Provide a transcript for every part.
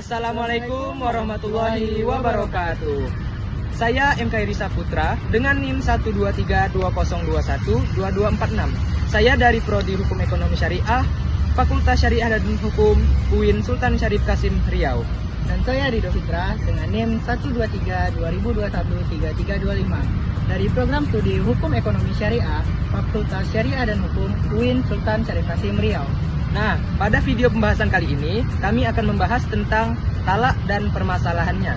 Assalamualaikum warahmatullahi wabarakatuh. Saya M. Khairi Saputra dengan NIM 12320212246. Saya dari Prodi Hukum Ekonomi Syariah, Fakultas Syariah dan Hukum UIN Sultan Syarif Kasim Riau. Dan saya Ridho Fitra dengan NIM 12320213325 dari Program Studi Hukum Ekonomi Syariah, Fakultas Syariah dan Hukum UIN Sultan Syarif Kasim Riau. Nah, pada video pembahasan kali ini, kami akan membahas tentang talak dan permasalahannya.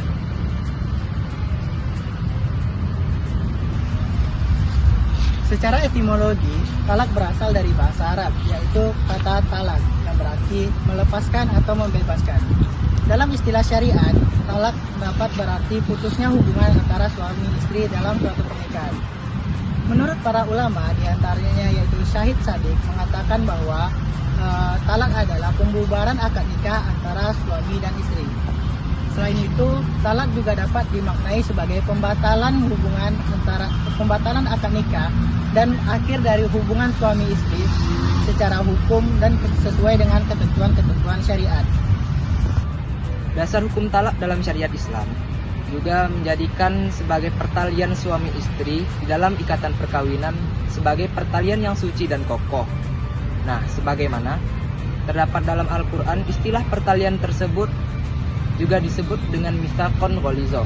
Secara etimologi, talak berasal dari bahasa Arab, yaitu kata talak, yang berarti melepaskan atau membebaskan. Dalam istilah syariat, talak dapat berarti putusnya hubungan antara suami istri dalam suatu pernikahan. Menurut para ulama, diantaranya yaitu Syahid Sadiq, mengatakan bahwa talak adalah pembubaran akad nikah antara suami dan istri. Selain itu, talak juga dapat dimaknai sebagai pembatalan akad nikah dan akhir dari hubungan suami istri secara hukum dan sesuai dengan ketentuan-ketentuan syariat. Dasar hukum talak dalam syariat Islam juga menjadikan sebagai pertalian suami istri di dalam ikatan perkawinan sebagai pertalian yang suci dan kokoh. Nah, sebagaimana terdapat dalam Al-Quran, istilah pertalian tersebut juga disebut dengan mitsaqon ghaliza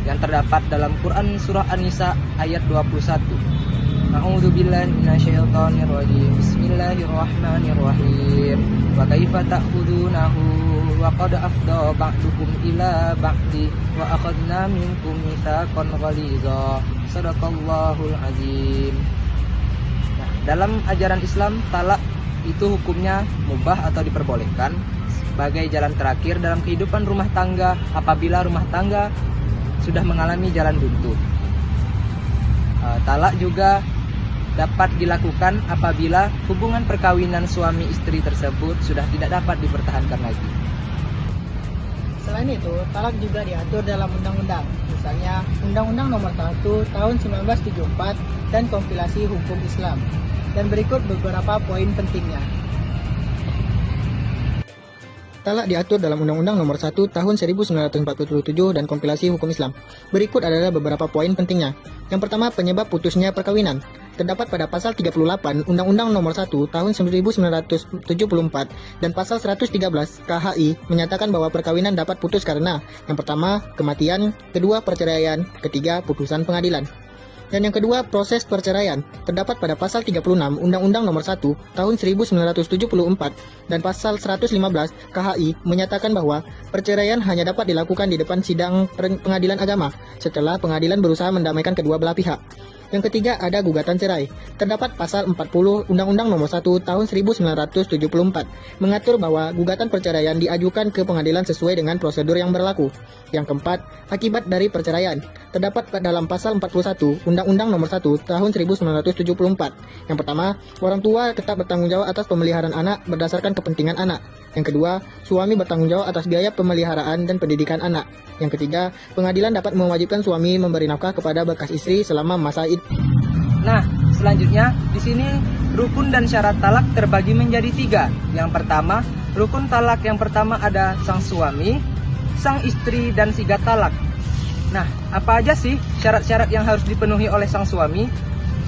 yang terdapat dalam Quran surah An-Nisa ayat 21. A'udzubillahi minasyaitonirrajim. Bismillahirrahmanirrahim. Wa kaifa ta'khudunahu wa qad afdha ba'dukum ila ba'di wa akhadna minkum mitsaqon ghaliza. Shadaqallahul azim. Dalam ajaran Islam, talak itu hukumnya mubah atau diperbolehkan sebagai jalan terakhir dalam kehidupan rumah tangga apabila rumah tangga sudah mengalami jalan buntu. Talak juga dapat dilakukan apabila hubungan perkawinan suami istri tersebut sudah tidak dapat dipertahankan lagi. Selain itu, talak juga diatur dalam undang-undang, misalnya Undang-Undang Nomor 1 Tahun 1974 dan Kompilasi Hukum Islam. Dan berikut beberapa poin pentingnya. Talak diatur dalam Undang-Undang Nomor 1 Tahun 1947 dan Kompilasi Hukum Islam. Berikut adalah beberapa poin pentingnya. Yang pertama, penyebab putusnya perkawinan. Terdapat pada pasal 38 Undang-Undang Nomor 1 Tahun 1974 dan pasal 113 KHI menyatakan bahwa perkawinan dapat putus karena yang pertama, kematian, kedua, perceraian, ketiga, putusan pengadilan. Dan yang kedua, proses perceraian. Terdapat pada pasal 36 Undang-Undang Nomor 1 Tahun 1974 dan pasal 115 KHI menyatakan bahwa perceraian hanya dapat dilakukan di depan sidang pengadilan agama setelah pengadilan berusaha mendamaikan kedua belah pihak. Yang ketiga, ada gugatan cerai. Terdapat pasal 40 Undang-Undang Nomor 1 Tahun 1974 mengatur bahwa gugatan perceraian diajukan ke pengadilan sesuai dengan prosedur yang berlaku. Yang keempat, akibat dari perceraian. Terdapat dalam pasal 41 Undang-Undang Nomor 1 Tahun 1974. Yang pertama, orang tua tetap bertanggung jawab atas pemeliharaan anak berdasarkan kepentingan anak. Yang kedua, suami bertanggung jawab atas biaya pemeliharaan dan pendidikan anak. Yang ketiga, pengadilan dapat mewajibkan suami memberi nafkah kepada bekas istri selama masa iddah. Nah, selanjutnya di sini rukun dan syarat talak terbagi menjadi 3. Yang pertama, rukun talak yang pertama ada sang suami, sang istri, dan sigat talak. Nah, apa aja sih syarat-syarat yang harus dipenuhi oleh sang suami?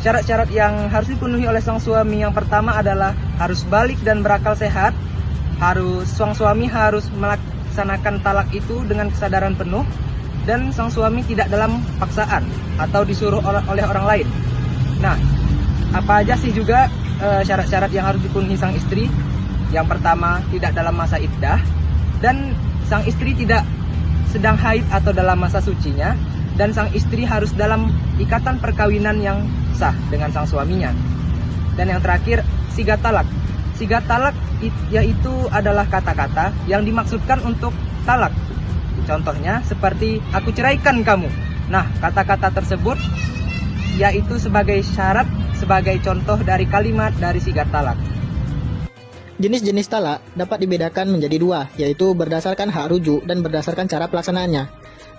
Syarat-syarat yang harus dipenuhi oleh sang suami yang pertama adalah harus balik dan berakal sehat. Sang suami harus melaksanakan talak itu dengan kesadaran penuh, dan sang suami tidak dalam paksaan atau disuruh oleh orang lain. Nah, apa aja sih juga syarat-syarat yang harus dipenuhi sang istri? Yang pertama, tidak dalam masa iddah, dan sang istri tidak sedang haid atau dalam masa sucinya, dan sang istri harus dalam ikatan perkawinan yang sah dengan sang suaminya. Dan yang terakhir, sigat talak. Sigat talak yaitu adalah kata-kata yang dimaksudkan untuk talak. Contohnya seperti aku ceraikan kamu. Nah, kata-kata tersebut yaitu sebagai syarat, sebagai contoh dari kalimat dari sigat talak. Jenis-jenis talak dapat dibedakan menjadi 2, yaitu berdasarkan hak rujuk dan berdasarkan cara pelaksanaannya.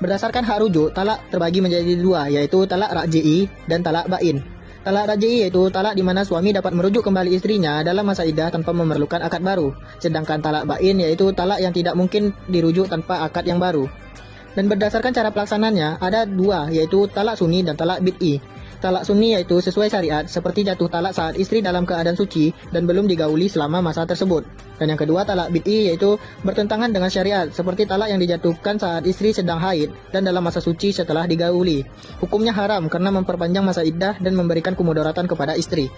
Berdasarkan hak rujuk, talak terbagi menjadi 2, yaitu talak raj'i dan talak bain. Talak raj'i yaitu talak di mana suami dapat merujuk kembali istrinya dalam masa iddah tanpa memerlukan akad baru. Sedangkan talak bain yaitu talak yang tidak mungkin dirujuk tanpa akad yang baru. Dan berdasarkan cara pelaksananya ada dua, yaitu talak sunni dan talak bid'i. Talak sunni yaitu sesuai syariat, seperti jatuh talak saat istri dalam keadaan suci dan belum digauli selama masa tersebut. Dan yang kedua talak bid'i yaitu bertentangan dengan syariat, seperti talak yang dijatuhkan saat istri sedang haid dan dalam masa suci setelah digauli. Hukumnya haram karena memperpanjang masa iddah dan memberikan kemudaratan kepada istri.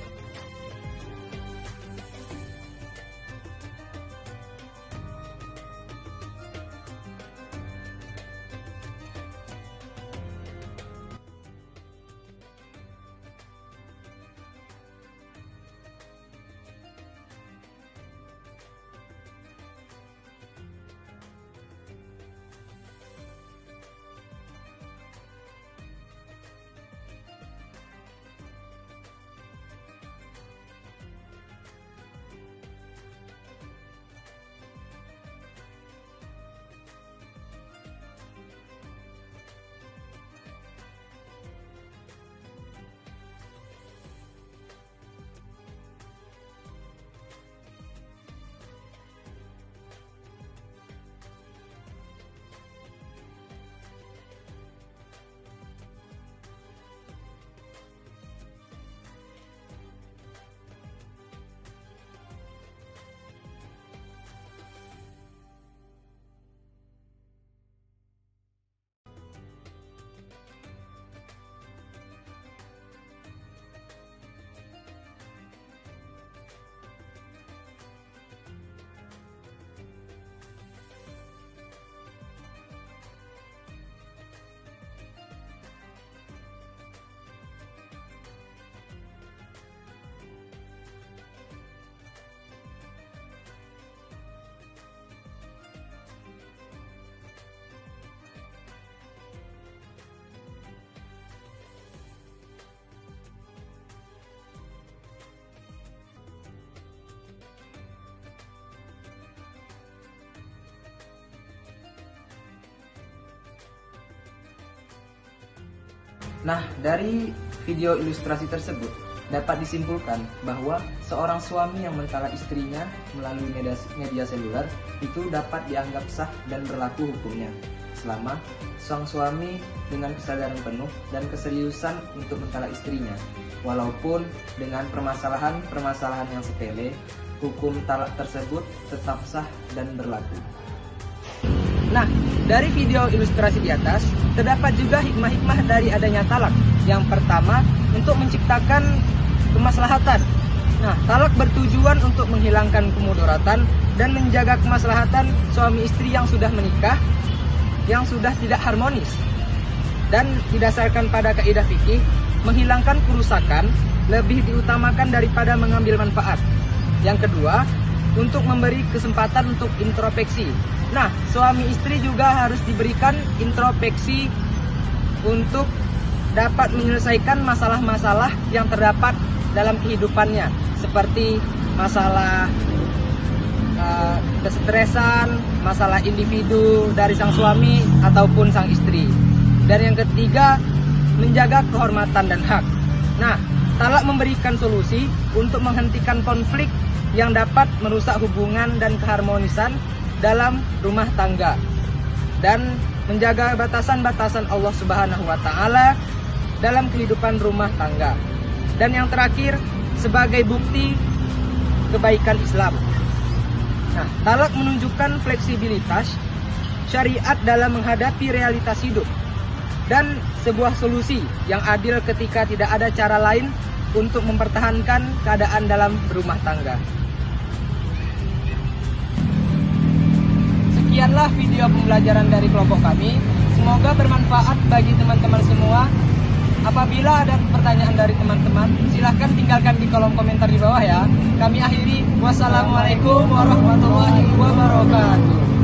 Nah, dari video ilustrasi tersebut dapat disimpulkan bahwa seorang suami yang mentalak istrinya melalui media seluler itu dapat dianggap sah dan berlaku hukumnya selama sang suami dengan kesadaran penuh dan keseriusan untuk mentalak istrinya. Walaupun dengan permasalahan yang sepele, hukum talak tersebut tetap sah dan berlaku. Nah, dari video ilustrasi di atas, terdapat juga hikmah-hikmah dari adanya talak. Yang pertama, untuk menciptakan kemaslahatan. Nah, talak bertujuan untuk menghilangkan kemudaratan dan menjaga kemaslahatan suami istri yang sudah menikah, yang sudah tidak harmonis. Dan didasarkan pada kaidah fikih, menghilangkan kerusakan lebih diutamakan daripada mengambil manfaat. Yang kedua, untuk memberi kesempatan untuk introspeksi. Nah, suami istri juga harus diberikan introspeksi untuk dapat menyelesaikan masalah-masalah yang terdapat dalam kehidupannya, seperti masalah kesetresan, masalah individu dari sang suami ataupun sang istri. Dan yang ketiga, menjaga kehormatan dan hak. Nah, talak memberikan solusi untuk menghentikan konflik yang dapat merusak hubungan dan keharmonisan dalam rumah tangga dan menjaga batasan-batasan Allah Subhanahu wa taala dalam kehidupan rumah tangga. Dan yang terakhir, sebagai bukti kebaikan Islam. Nah, talak menunjukkan fleksibilitas syariat dalam menghadapi realitas hidup dan sebuah solusi yang adil ketika tidak ada cara lain untuk mempertahankan keadaan dalam rumah tangga. Sekianlah video pembelajaran dari kelompok kami. Semoga bermanfaat bagi teman-teman semua. Apabila ada pertanyaan dari teman-teman, silahkan tinggalkan di kolom komentar di bawah ya. Kami akhiri. Wassalamualaikum warahmatullahi wabarakatuh.